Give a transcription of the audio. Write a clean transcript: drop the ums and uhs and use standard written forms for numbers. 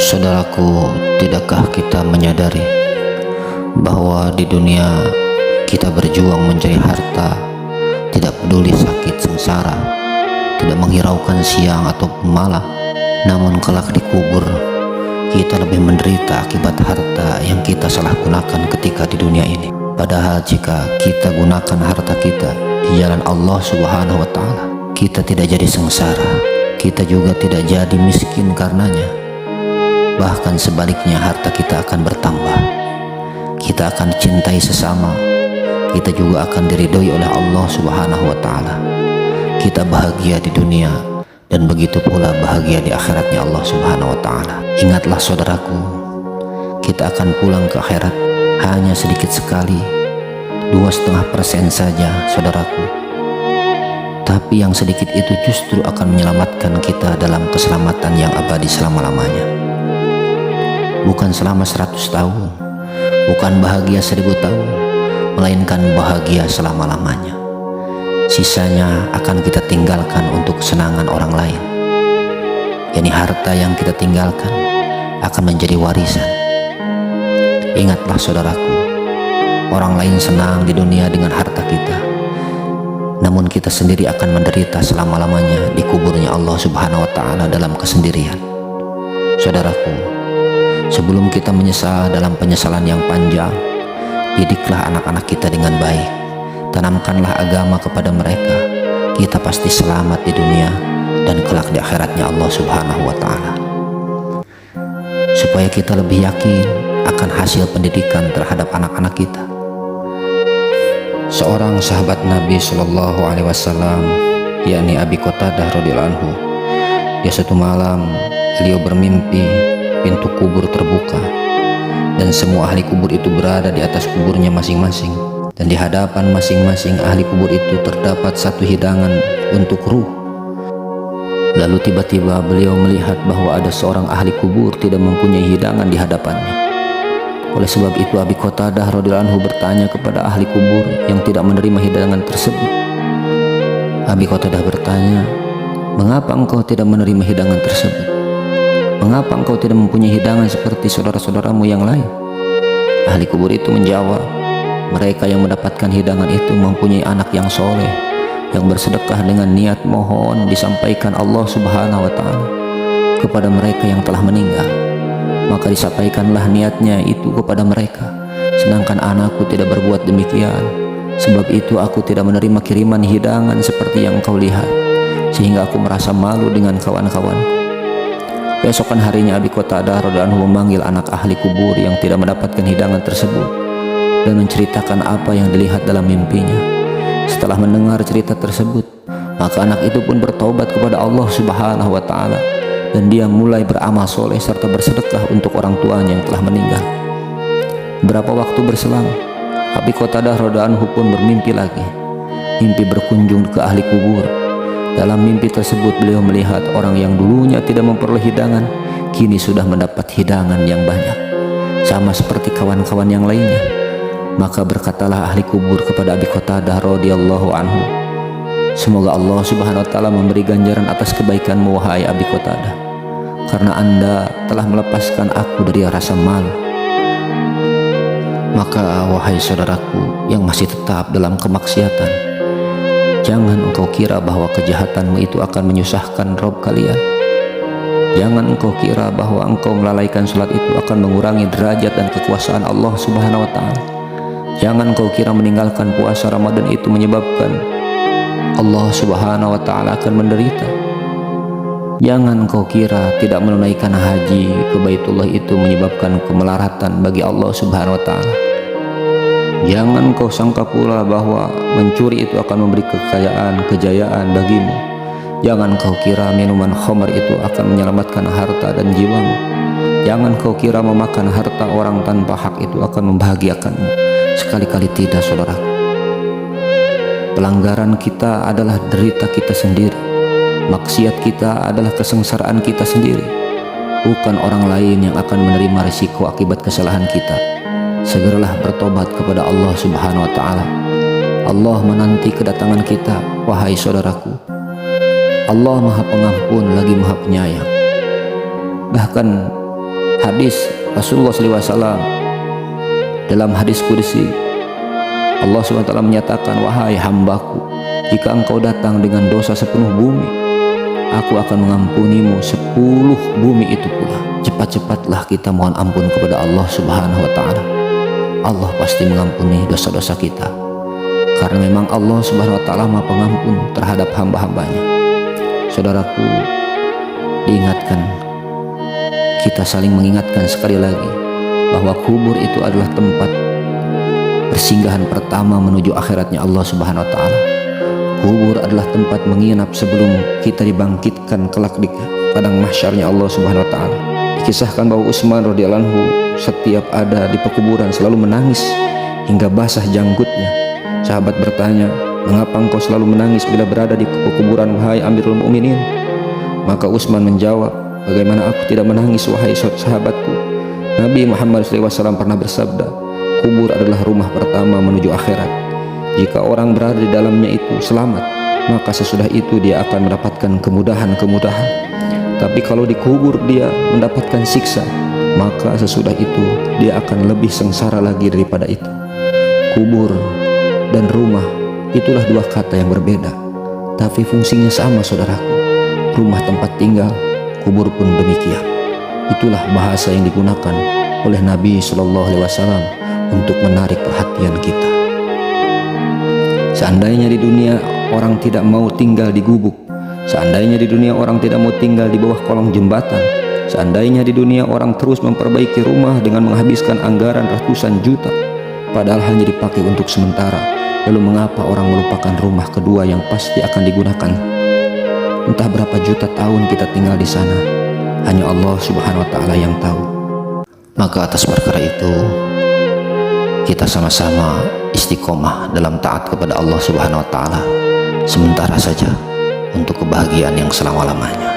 Saudaraku, tidakkah kita menyadari bahwa di dunia kita berjuang mencari harta, tidak peduli sakit sengsara, tidak menghiraukan siang ataupun malam, namun kelak dikubur kita lebih menderita akibat harta yang kita salah gunakan ketika di dunia ini. Padahal jika kita gunakan harta kita di jalan Allah Subhanahu wa Ta'ala, kita tidak jadi sengsara, kita juga tidak jadi miskin karenanya. Bahkan sebaliknya, harta kita akan bertambah. Kita akan dicintai sesama, kita juga akan diridhoi oleh Allah Subhanahu wa Ta'ala. Kita bahagia di dunia dan begitu pula bahagia di akhiratnya Allah Subhanahu wa Ta'ala. Ingatlah saudaraku, kita akan pulang ke akhirat hanya sedikit sekali, 2,5% saja saudaraku. Tapi yang sedikit itu justru akan menyelamatkan kita dalam keselamatan yang abadi selama-lamanya. Bukan selama 100 tahun, bukan bahagia 1000 tahun, melainkan bahagia selama-lamanya. Sisanya akan kita tinggalkan untuk kesenangan orang lain. Yani harta yang kita tinggalkan akan menjadi warisan. Ingatlah saudaraku, orang lain senang di dunia dengan harta kita, namun kita sendiri akan menderita selama-lamanya di kuburnya Allah Subhanahu wa Ta'ala dalam kesendirian. Saudaraku, sebelum kita menyesal dalam penyesalan yang panjang, didiklah anak-anak kita dengan baik, tanamkanlah agama kepada mereka. Kita pasti selamat di dunia dan kelak di akhiratnya Allah Subhanahu wa Ta'ala. Supaya kita lebih yakin akan hasil pendidikan terhadap anak-anak kita, seorang sahabat Nabi Shallallahu Alaihi Wasallam, yakni Abi Qatadah radhiyallahu anhu, dia suatu malam beliau bermimpi pintu kubur terbuka dan semua ahli kubur itu berada di atas kuburnya masing-masing, dan di hadapan masing-masing ahli kubur itu terdapat satu hidangan untuk ruh. Lalu tiba-tiba beliau melihat bahwa ada seorang ahli kubur tidak mempunyai hidangan di hadapannya. Oleh sebab itu Abi Qatadah radhiyallahu anhu bertanya kepada ahli kubur yang tidak menerima hidangan tersebut. Abi Qatadah bertanya, "Mengapa engkau tidak menerima hidangan tersebut? Mengapa engkau tidak mempunyai hidangan seperti saudara-saudaramu yang lain?" Ahli kubur itu menjawab, "Mereka yang mendapatkan hidangan itu mempunyai anak yang soleh, yang bersedekah dengan niat mohon disampaikan Allah Subhanahu wa Ta'ala kepada mereka yang telah meninggal. Maka disampaikanlah niatnya itu kepada mereka. Sedangkan anakku tidak berbuat demikian. Sebab itu aku tidak menerima kiriman hidangan seperti yang engkau lihat, sehingga aku merasa malu dengan kawan-kawanku." Keesokan harinya Abi Qatadah radhiyallahu anhu memanggil anak ahli kubur yang tidak mendapatkan hidangan tersebut dan menceritakan apa yang dilihat dalam mimpinya. Setelah mendengar cerita tersebut, maka anak itu pun bertaubat kepada Allah Subhanahu wa Ta'ala, dan dia mulai beramal soleh serta bersedekah untuk orang tuanya yang telah meninggal. Berapa waktu berselang, Abi Qatadah radhiyallahu anhu pun bermimpi lagi, mimpi berkunjung ke ahli kubur. Dalam mimpi tersebut beliau melihat orang yang dulunya tidak memperoleh hidangan kini sudah mendapat hidangan yang banyak, sama seperti kawan-kawan yang lainnya. Maka berkatalah ahli kubur kepada Abi Qatadah radhiyallahu anhu, "Semoga Allah Subhanahu wa Ta'ala memberi ganjaran atas kebaikanmu wahai Abi Qatadah, karena Anda telah melepaskan aku dari rasa malu." Maka wahai saudaraku yang masih tetap dalam kemaksiatan, jangan engkau kira bahwa kejahatanmu itu akan menyusahkan Rob kalian. Jangan engkau kira bahwa engkau melalaikan sholat itu akan mengurangi derajat dan kekuasaan Allah Subhanahu wa Ta'ala. Jangan engkau kira meninggalkan puasa Ramadan itu menyebabkan Allah Subhanahu wa Ta'ala akan menderita. Jangan engkau kira tidak menunaikan haji ke Baitullah itu menyebabkan kemelaratan bagi Allah Subhanahu wa Ta'ala. Jangan kau sangka pula bahwa mencuri itu akan memberi kekayaan, kejayaan bagimu. Jangan kau kira minuman khamar itu akan menyelamatkan harta dan jiwamu. Jangan kau kira memakan harta orang tanpa hak itu akan membahagiakanmu. Sekali-kali tidak, saudara. Pelanggaran kita adalah derita kita sendiri. Maksiat kita adalah kesengsaraan kita sendiri. Bukan orang lain yang akan menerima risiko akibat kesalahan kita. Segeralah bertobat kepada Allah Subhanahu wa Ta'ala. Allah menanti kedatangan kita, wahai saudaraku. Allah Maha Pengampun lagi Maha Penyayang. Bahkan Hadis Rasulullah SAW dalam hadis qudsi, Allah SWT menyatakan, wahai hambaku, jika engkau datang dengan dosa sepenuh bumi, aku akan mengampunimu 10 bumi itu pula. Cepat-cepatlah kita mohon ampun kepada Allah Subhanahu wa Ta'ala. Allah pasti mengampuni dosa-dosa kita, karena memang Allah Subhanahu wa Ta'ala Maha Pengampun terhadap hamba-hambanya. Saudaraku, diingatkan, kita saling mengingatkan sekali lagi bahwa kubur itu adalah tempat persinggahan pertama menuju akhiratnya Allah Subhanahu wa Ta'ala. Kubur adalah tempat menginap sebelum kita dibangkitkan kelak di padang mahsyarnya Allah Subhanahu wa Ta'ala. Dikisahkan bahwa Utsman radhiyallahu anhu setiap ada di pekuburan selalu menangis hingga basah janggutnya. Sahabat bertanya, mengapa engkau selalu menangis bila berada di pekuburan, wahai Amirul Mukminin? Maka Utsman menjawab, bagaimana aku tidak menangis, wahai sahabatku? Nabi Muhammad SAW pernah bersabda, kubur adalah rumah pertama menuju akhirat. Jika orang berada di dalamnya itu selamat, maka sesudah itu dia akan mendapatkan kemudahan-kemudahan. Tapi kalau dikubur dia mendapatkan siksa, maka sesudah itu dia akan lebih sengsara lagi daripada itu. Kubur dan rumah itulah dua kata yang berbeda, tapi fungsinya sama, saudaraku. Rumah tempat tinggal, kubur pun demikian. Itulah bahasa yang digunakan oleh Nabi SAW untuk menarik perhatian kita. Seandainya di dunia orang tidak mau tinggal di gubuk, seandainya di dunia orang tidak mau tinggal di bawah kolong jembatan, seandainya di dunia orang terus memperbaiki rumah dengan menghabiskan anggaran ratusan juta, padahal hanya dipakai untuk sementara, lalu mengapa orang melupakan rumah kedua yang pasti akan digunakan? Entah berapa juta tahun kita tinggal di sana, hanya Allah Subhanahu wa Ta'ala yang tahu. Maka atas perkara itu, kita sama-sama istiqomah dalam taat kepada Allah Subhanahu wa Ta'ala sementara saja, untuk kebahagiaan yang selama-lamanya.